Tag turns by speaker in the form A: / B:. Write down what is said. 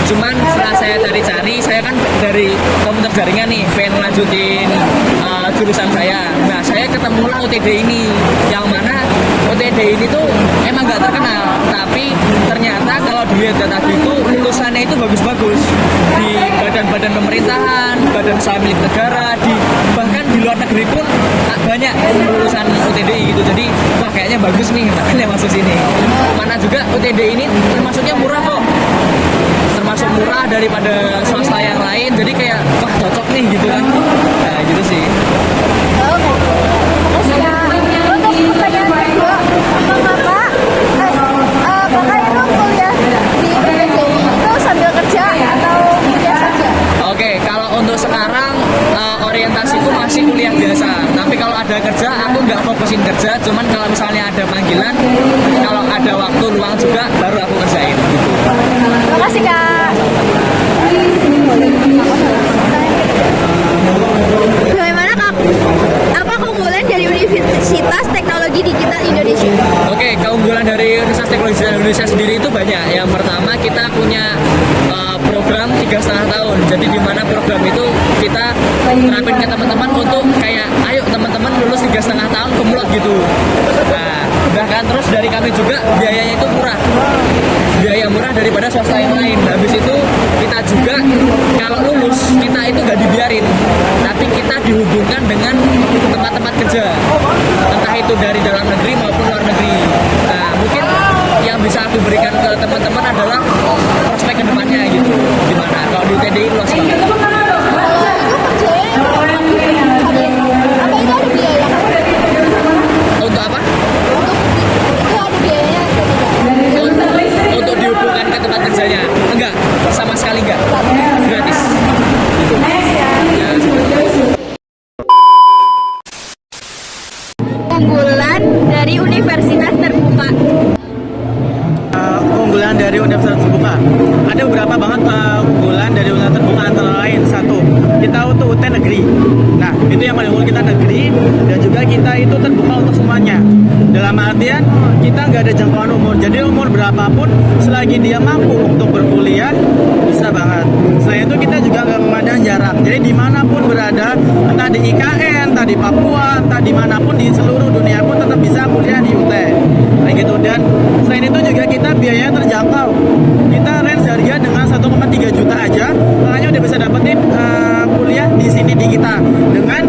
A: Cuman setelah saya cari-cari, saya kan dari komputer jaringan nih, pengen lanjutin jurusan saya. Nah, saya ketemulah OTD ini, yang mana OTD ini tuh emang nggak terkenal, tapi ternyata kalau dilihat data itu lulusannya itu bagus-bagus di badan-badan pemerintahan, badan usaha milik negara, bahkan di luar negeri pun banyak lulusan OTD gitu. Jadi wah, kayaknya bagus nih, makanya masuk sini. Mana juga OTD ini termasuknya murah kok, termasuk murah daripada swasta yang lain, jadi kayak wah cocok nih gitu kan. Nah gitu sih.
B: Terus ya, untuk pertanyaan kedua, bapak itu kuliah di PTI itu sambil kerja atau kuliah saja?
A: Oke, kalau untuk sekarang orientasiku masih kuliah biasa. Tapi kalau ada kerja, aku nggak fokusin kerja. Cuman kalau misalnya ada panggilan, kalau ada waktu luang juga, baru aku kerjain. Gitu.
B: Terima kasih kak. Bagaimana kak? Apa keunggulan dari Universitas Teknologi Digital Indonesia?
A: Oke, keunggulan dari Universitas Teknologi Indonesia sendiri itu banyak. Yang pertama, kita punya program 3,5 tahun. Jadi di mana program itu kita terapin ke teman-teman untuk kayak, ayo teman-teman lulus 3,5 tahun kumlot gitu. Nah, bahkan terus dari kami juga biayanya itu murah. Biaya murah daripada swasta yang lain. Habis itu kita juga kalau lulus kita itu gak dibiarin, tapi kita dihubungkan dengan tempat-tempat kerja, entah itu dari dalam negeri maupun luar negeri. Nah, mungkin yang bisa aku berikan ke teman-teman adalah prospek kedepannya gitu. Gimana? Kalau di UTD luas banget. Untuk apa? Untuk dihubungkan ke tempat kerjanya? Enggak, sama sekali enggak. Gratis. Gitu. Ya,
B: Keunggulan dari Universitas Terbuka.
C: Keunggulan dari Universitas Terbuka ada beberapa banget keunggulan dari Universitas Terbuka, antara lain satu, kita untuk UT negeri. Nah, itu yang paling unggul, kita negeri, dan juga kita itu terbuka untuk semuanya. Dalam artian kita nggak ada jangkauan umur, jadi umur berapapun selagi dia mampu untuk berkuliah bisa banget. Selain itu kita juga nggak memandang jarak, jadi dimanapun berada, entah di IKN, entah di Papua, entah dimanapun di seluruh dunia pun tetap bisa kuliah di UT kayak gitu. Dan selain itu juga kita biayanya terjangkau, kita range harga dengan 1,3 juta aja makanya udah bisa dapetin kuliah di sini di kita dengan